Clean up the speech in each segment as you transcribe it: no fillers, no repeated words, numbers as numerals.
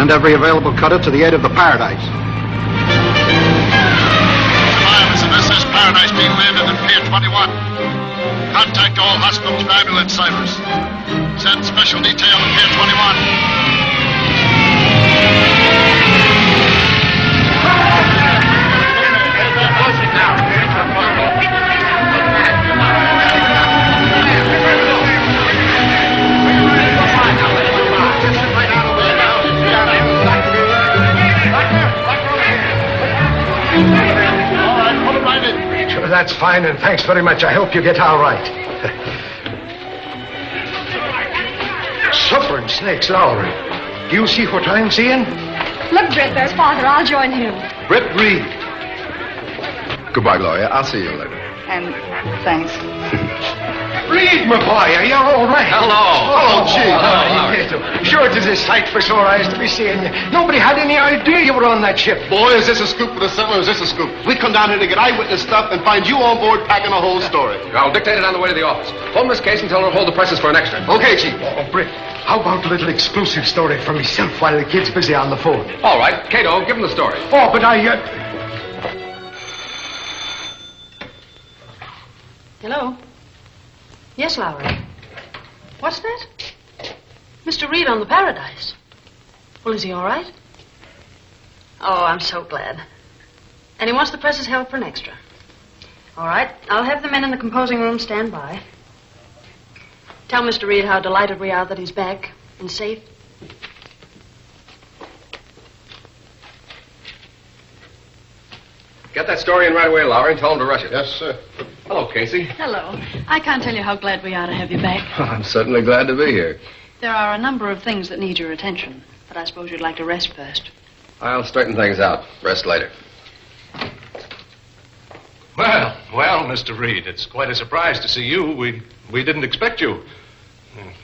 Send every available cutter to the aid of the Paradise. Survivors of SS Paradise being landed at Pier 21. Contact all hospitals for ambulance ciphers. Send special detail to Pier 21. Sure, that's fine, and thanks very much. I hope you get all right. Suffering snakes, Lowry. Do you see what I'm seeing? Look, Britt, there's Father. I'll join him. Britt Reid. Goodbye, Gloria. I'll see you later. And thanks. Reid, my boy, are you all right? Hello. Oh, gee. Kato. Sure, it is a sight for sore eyes to be seeing you. Nobody had any idea you were on that ship. Boy, is this a scoop for the summer, or is this a scoop? We come down here to get eyewitness stuff and find you on board packing the whole story. I'll dictate it on the way to the office. Hold this case and tell her to hold the presses for an extra. Okay, Chief. Oh, Britt, how about a little exclusive story for myself while the kid's busy on the phone? All right. Kato, give him the story. Oh, but Hello? Yes, Lowry. What's that? Mr. Reid on the Paradise. Well, is he all right? Oh, I'm so glad. And he wants the press's help for an extra. All right. I'll have the men in the composing room stand by. Tell Mr. Reid how delighted we are that he's back and safe. Get that story in right away, Lowry, and tell him to rush it. Yes, sir. Hello, Casey. Hello. I can't tell you how glad we are to have you back. I'm certainly glad to be here. There are a number of things that need your attention, but I suppose you'd like to rest first. I'll straighten things out. Rest later. Well, Mr. Reid, it's quite a surprise to see you. We didn't expect you.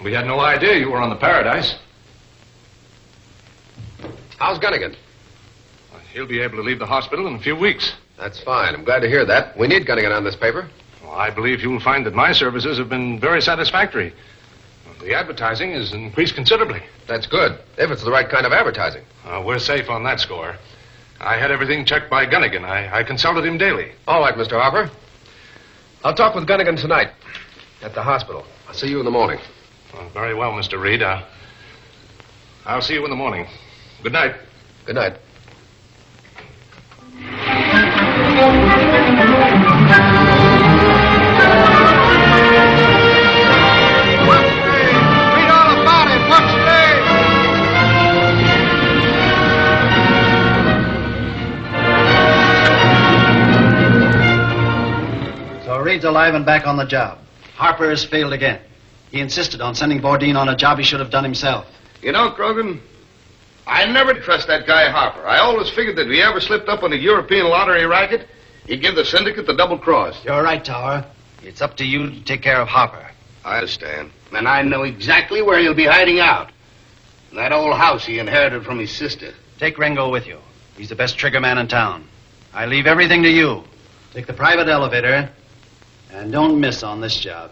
We had no idea you were on the Paradise. How's Gunnigan? He'll be able to leave the hospital in a few weeks. That's fine. I'm glad to hear that. We need Gunnigan on this paper. Well, I believe you'll find that my services have been very satisfactory. The advertising has increased considerably. That's good, if it's the right kind of advertising. We're safe on that score. I had everything checked by Gunnigan. I consulted him daily. All right, Mr. Harper. I'll talk with Gunnigan tonight at the hospital. I'll see you in the morning. Very well, Mr. Reid. I'll see you in the morning. Good night. Good night. Read all about it. What's today? So Reid's alive and back on the job. Harper has failed again. He insisted on sending Bourdin on a job he should have done himself. You know, Crogan, I never trust that guy Harper. I always figured that if he ever slipped up on a European lottery racket, he'd give the syndicate the double cross. You're right, Tower. It's up to you to take care of Harper. I understand. And I know exactly where he'll be hiding out. In that old house he inherited from his sister. Take Rengo with you. He's the best trigger man in town. I leave everything to you. Take the private elevator, and don't miss on this job.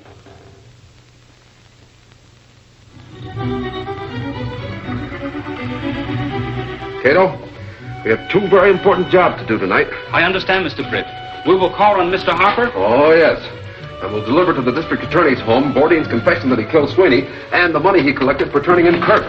Kato, we have two very important jobs to do tonight. I understand, Mr. Britt. We will call on Mr. Harper. Oh, yes. And we'll deliver to the district attorney's home Bourdin's confession that he killed Sweeney and the money he collected for turning in Kirk.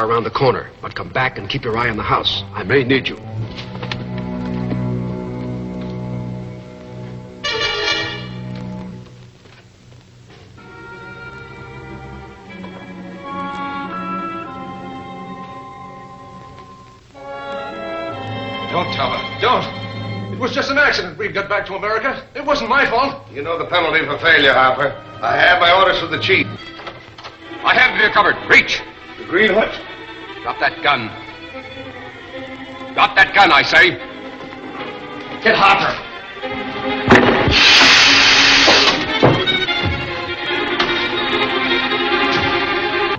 Around the corner, but come back and keep your eye on the house. I may need you. Don't tell her. Don't. It was just an accident. Reid got back to America. It wasn't my fault. You know the penalty for failure, Harper. I have my orders from the chief. I have you covered. Reach. The Green Hornet. Drop that gun. Drop that gun, I say. Get Harper.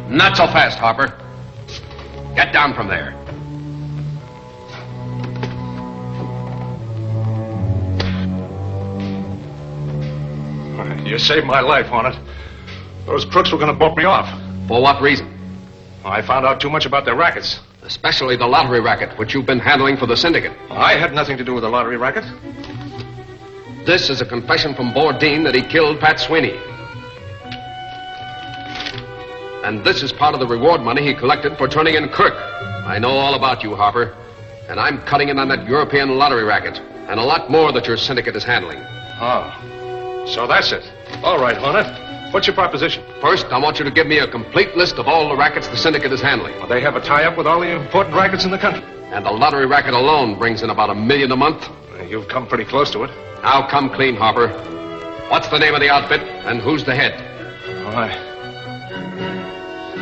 Not so fast, Harper. Get down from there. You saved my life, Hornet. Those crooks were going to bump me off. For what reason? I found out too much about their rackets. Especially the lottery racket, which you've been handling for the syndicate. I had nothing to do with the lottery racket. This is a confession from Bourdin that he killed Pat Sweeney. And this is part of the reward money he collected for turning in Kirk. I know all about you, Harper. And I'm cutting in on that European lottery racket. And a lot more that your syndicate is handling. Oh. So that's it. All right, Hornet. What's your proposition? First, I want you to give me a complete list of all the rackets the syndicate is handling. Well, they have a tie-up with all the important rackets in the country. And the lottery racket alone brings in about $1 million a month. You've come pretty close to it. Now come clean, Harper. What's the name of the outfit, and who's the head? Oh,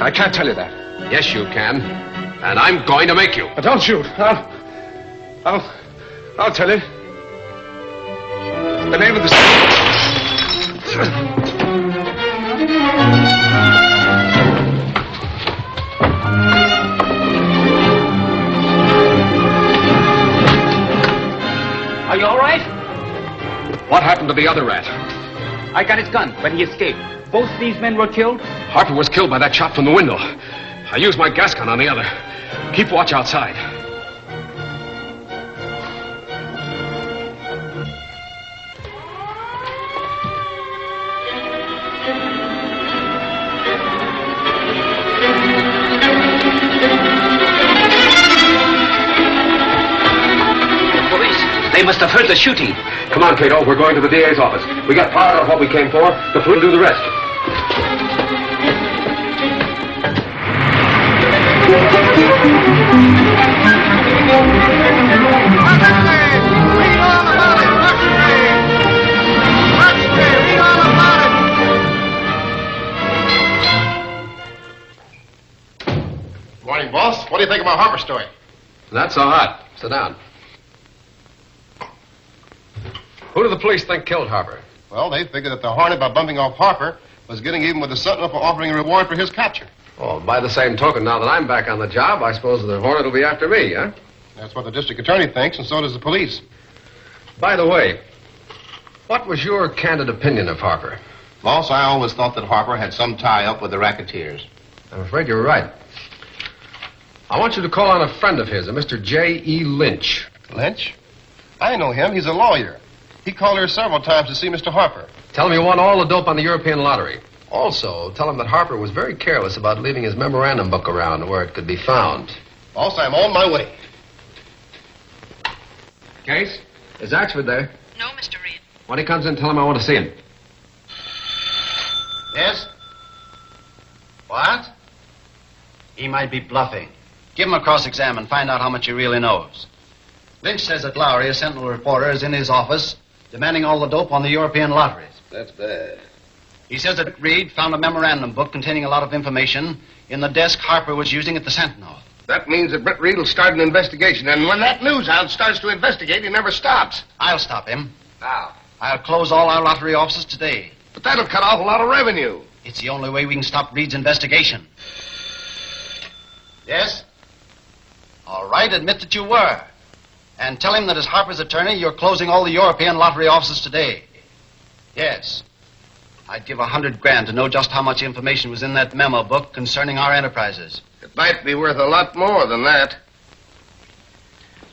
I can't tell you that. Yes, you can. And I'm going to make you. But don't shoot. I'll tell you. The name of the... Are you all right? What happened to the other rat? I got his gun, but he escaped. Both these men were killed? Harper was killed by that shot from the window. I used my gas gun on the other. Keep watch outside. They must have heard the shooting. Come on, Kato. We're going to the DA's office. We got part of what we came for. The police will do the rest. Morning, boss. What do you think of my Harper story? Not so hot. Sit down. Who do the police think killed Harper? Well, they figured that the Hornet, by bumping off Harper, was getting even with the Sentinel for offering a reward for his capture. Oh, by the same token, now that I'm back on the job, I suppose the Hornet will be after me, huh? That's what the district attorney thinks, and so does the police. By the way, what was your candid opinion of Harper? Boss, I always thought that Harper had some tie-up with the racketeers. I'm afraid you're right. I want you to call on a friend of his, a Mr. J.E. Lynch. Lynch? I know him. He's a lawyer. He called here several times to see Mr. Harper. Tell him you won all the dope on the European lottery. Also, tell him that Harper was very careless about leaving his memorandum book around where it could be found. Boss, I'm on my way. Case? Is Axford there? No, Mr. Reid. When he comes in, tell him I want to see him. Yes? What? He might be bluffing. Give him a cross-exam and find out how much he really knows. Lynch says that Lowry, a Sentinel reporter, is in his office demanding all the dope on the European lotteries. That's bad. He says that Reid found a memorandum book containing a lot of information in the desk Harper was using at the Sentinel. That means that Britt Reid will start an investigation, and when that news hound starts to investigate, he never stops. I'll stop him. How? I'll close all our lottery offices today. But that'll cut off a lot of revenue. It's the only way we can stop Reid's investigation. Yes? All right, admit that you were. And tell him that as Harper's attorney, you're closing all the European lottery offices today. Yes. I'd give $100,000 to know just how much information was in that memo book concerning our enterprises. It might be worth a lot more than that.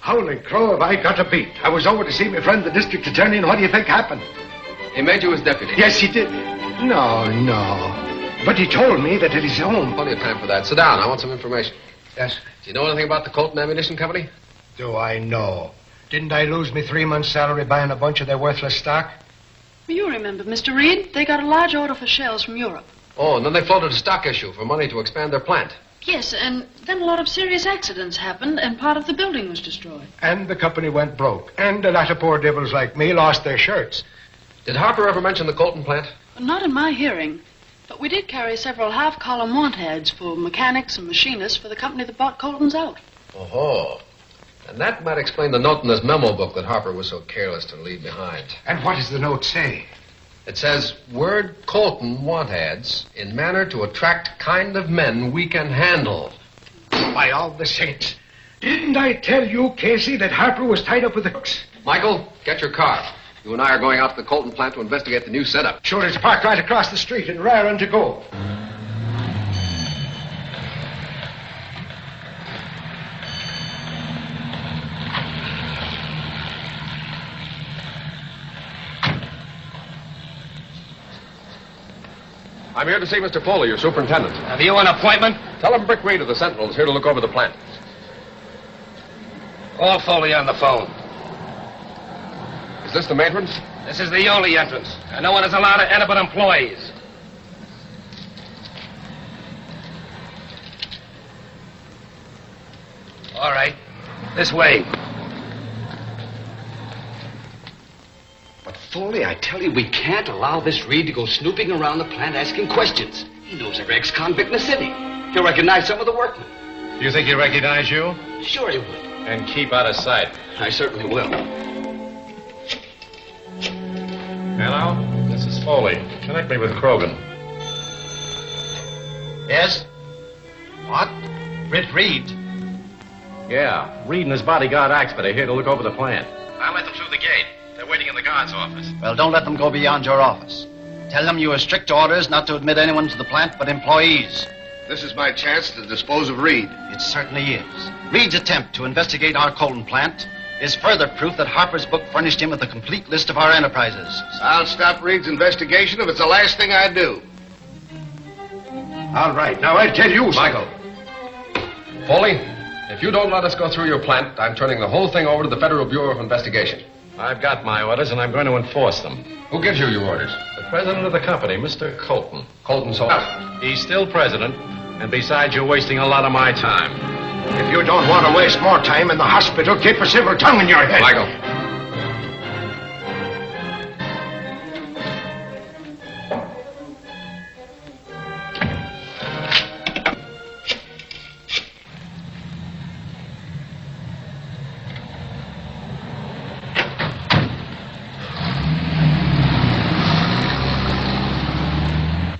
Holy crow, have I got a beat. I was over to see my friend, the district attorney, and what do you think happened? He made you his deputy. Yes, he did. No. But he told me that at his home. Plenty of time for that. Sit down. I want some information. Yes. Do you know anything about the Colton Ammunition Company? Do I know? Didn't I lose me 3 months' salary buying a bunch of their worthless stock? Well, you remember, Mr. Reid, they got a large order for shells from Europe. Oh, and then they floated a stock issue for money to expand their plant. Yes, and then a lot of serious accidents happened, and part of the building was destroyed. And the company went broke. And a lot of poor devils like me lost their shirts. Did Harper ever mention the Colton plant? Well, not in my hearing. But we did carry several half-column want ads for mechanics and machinists for the company that bought Colton's out. Oh-ho. And that might explain the note in this memo book that Harper was so careless to leave behind. And what does the note say? It says, word Colton want ads in manner to attract kind of men we can handle. By all the saints. Didn't I tell you, Casey, that Harper was tied up with the crooks? Michael, get your car. You and I are going out to the Colton plant to investigate the new setup. Sure, it's parked right across the street and raring to go. I'm here to see Mr. Foley, your superintendent. Have you an appointment? Tell him Britt Reid of the Sentinel is here to look over the plant. Call Foley on the phone. Is this the matron? This is the only entrance, and no one is allowed to enter but employees. All right. This way. But Foley, I tell you, we can't allow this Reid to go snooping around the plant asking questions. He knows every ex-convict in the city. He'll recognize some of the workmen. You think he'll recognize you? Sure he would. And keep out of sight. I certainly will. Hello? This is Foley. Connect me with Crogan. Yes? What? Britt Reid? Yeah. Reid and his bodyguard Axford are here to look over the plant. I let them through the gate. They're waiting in the guard's office. Well, don't let them go beyond your office. Tell them you have strict orders not to admit anyone to the plant but employees. This is my chance to dispose of Reid. It certainly is. Reid's attempt to investigate our Colton plant is further proof that Harper's book furnished him with a complete list of our enterprises. I'll stop Reid's investigation if it's the last thing I do. All right, now I tell you, Michael. Foley, if you don't let us go through your plant, I'm turning the whole thing over to the Federal Bureau of Investigation. I've got my orders, and I'm going to enforce them. Who gives you your orders? The president of the company, Mr. Colton. Colton's home. He's still president, and besides, you're wasting a lot of my time. if you don't want to waste more time in the hospital, keep a civil tongue in your head. Michael.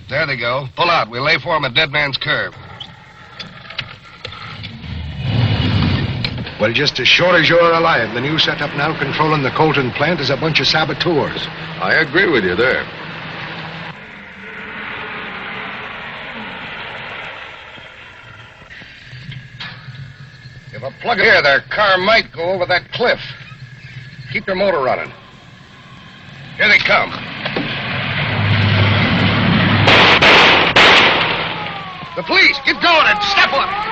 There they go. Pull out. We'll lay for them at Dead Man's Curve. Well, just as sure as you're alive, the new setup now controlling the Colton plant is a bunch of saboteurs. I agree with you there. If a plug here, their car might go over that cliff. Keep your motor running. Here they come. The police, get going and step on it.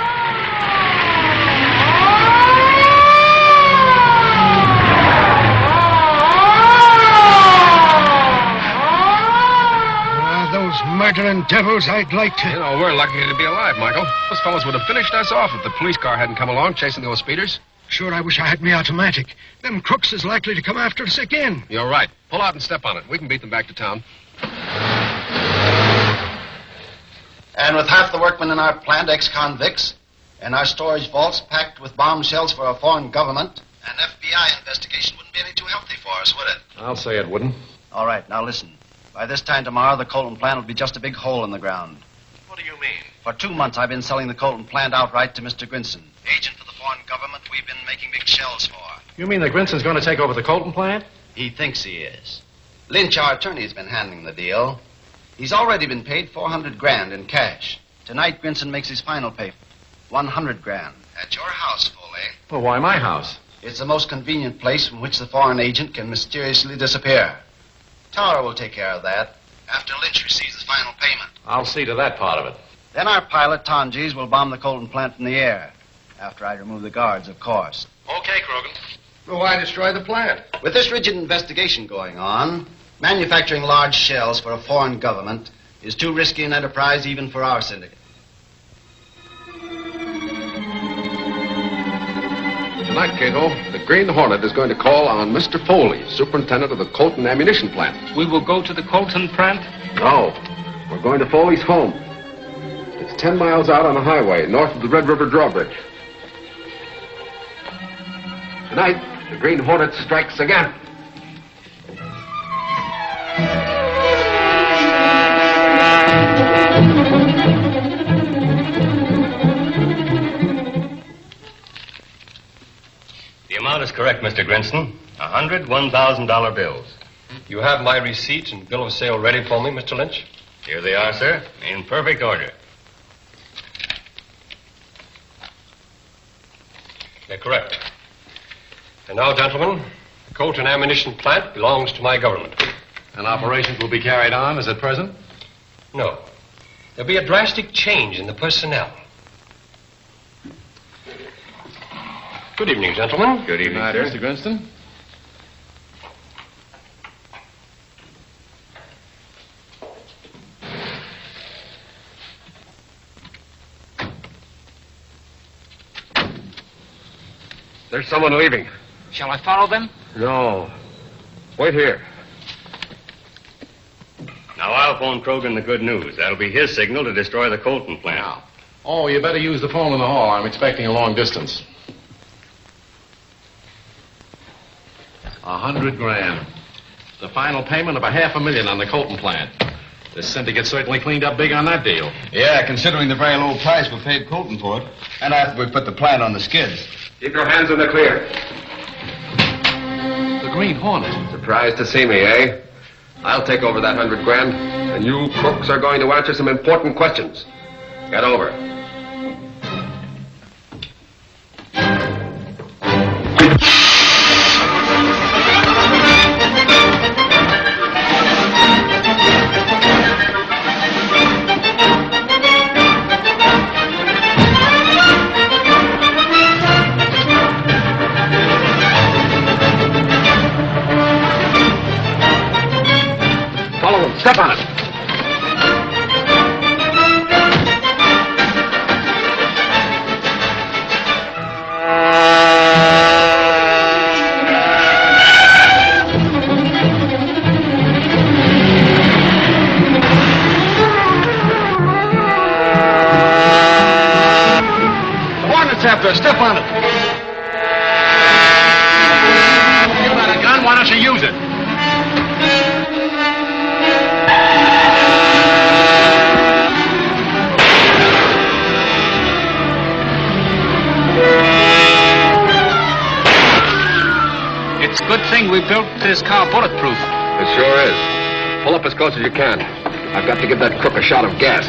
Those murdering devils, I'd like to... You know, we're lucky to be alive, Michael. Those fellows would have finished us off if the police car hadn't come along chasing those speeders. Sure, I wish I had me automatic. Them crooks is likely to come after us again. You're right. Pull out and step on it. We can beat them back to town. And with half the workmen in our plant ex-convicts, and our storage vaults packed with bombshells for a foreign government, an FBI investigation wouldn't be any too healthy for us, would it? I'll say it wouldn't. All right, now listen. By this time tomorrow, the Colton plant will be just a big hole in the ground. What do you mean? For 2 months, I've been selling the Colton plant outright to Mr. Grinson, agent for the foreign government we've been making big shells for. You mean that Grinson's going to take over the Colton plant? He thinks he is. Lynch, our attorney, has been handling the deal. He's already been paid $400,000 in cash. Tonight, Grinson makes his final payment, $100,000. At your house, Foley. Well, why my house? It's the most convenient place from which the foreign agent can mysteriously disappear. Tower will take care of that after Lynch receives his final payment. I'll see to that part of it. Then our pilot, Tonjes, will bomb the Colton plant from the air. After I remove the guards, of course. Okay, Crogan. Well, why destroy the plant? With this rigid investigation going on, manufacturing large shells for a foreign government is too risky an enterprise even for our syndicate. Tonight, Kato, the Green Hornet is going to call on Mr. Foley, superintendent of the Colton ammunition plant. We will go to the Colton plant? No, we're going to Foley's home. It's 10 miles out on a highway north of the Red River drawbridge. Tonight, the Green Hornet strikes again. The amount is correct, Mr. Grinston. 100 $1,000 bills. You have my receipt and bill of sale ready for me, Mr. Lynch? Here they are, sir, in perfect order. They're correct. And now, gentlemen, the Colt and ammunition plant belongs to my government. And operations will be carried on as at present? No. There'll be a drastic change in the personnel. Good evening, gentlemen. Good evening, Good night, Mr. Grinston. There's someone leaving. Shall I follow them? No. Wait here. Now, I'll phone Crogan the good news. That'll be his signal to destroy the Colton plant. Oh, you better use the phone in the hall. I'm expecting a long distance. 100 grand. The final payment of $500,000 on the Colton plant. This syndicate certainly cleaned up big on that deal. Yeah, considering the very low price we paid Colton for it. And after we put the plant on the skids. Keep your hands in the clear. The Green Hornet. Surprised to see me, eh? I'll take over that 100 grand, and you crooks are going to answer some important questions. Get over. Step on it. The Hornet's after us. Step on it. You got a gun, why don't you use it? It's a good thing we built this car bulletproof. It sure is. Pull up as close as you can. I've got to give that crook a shot of gas.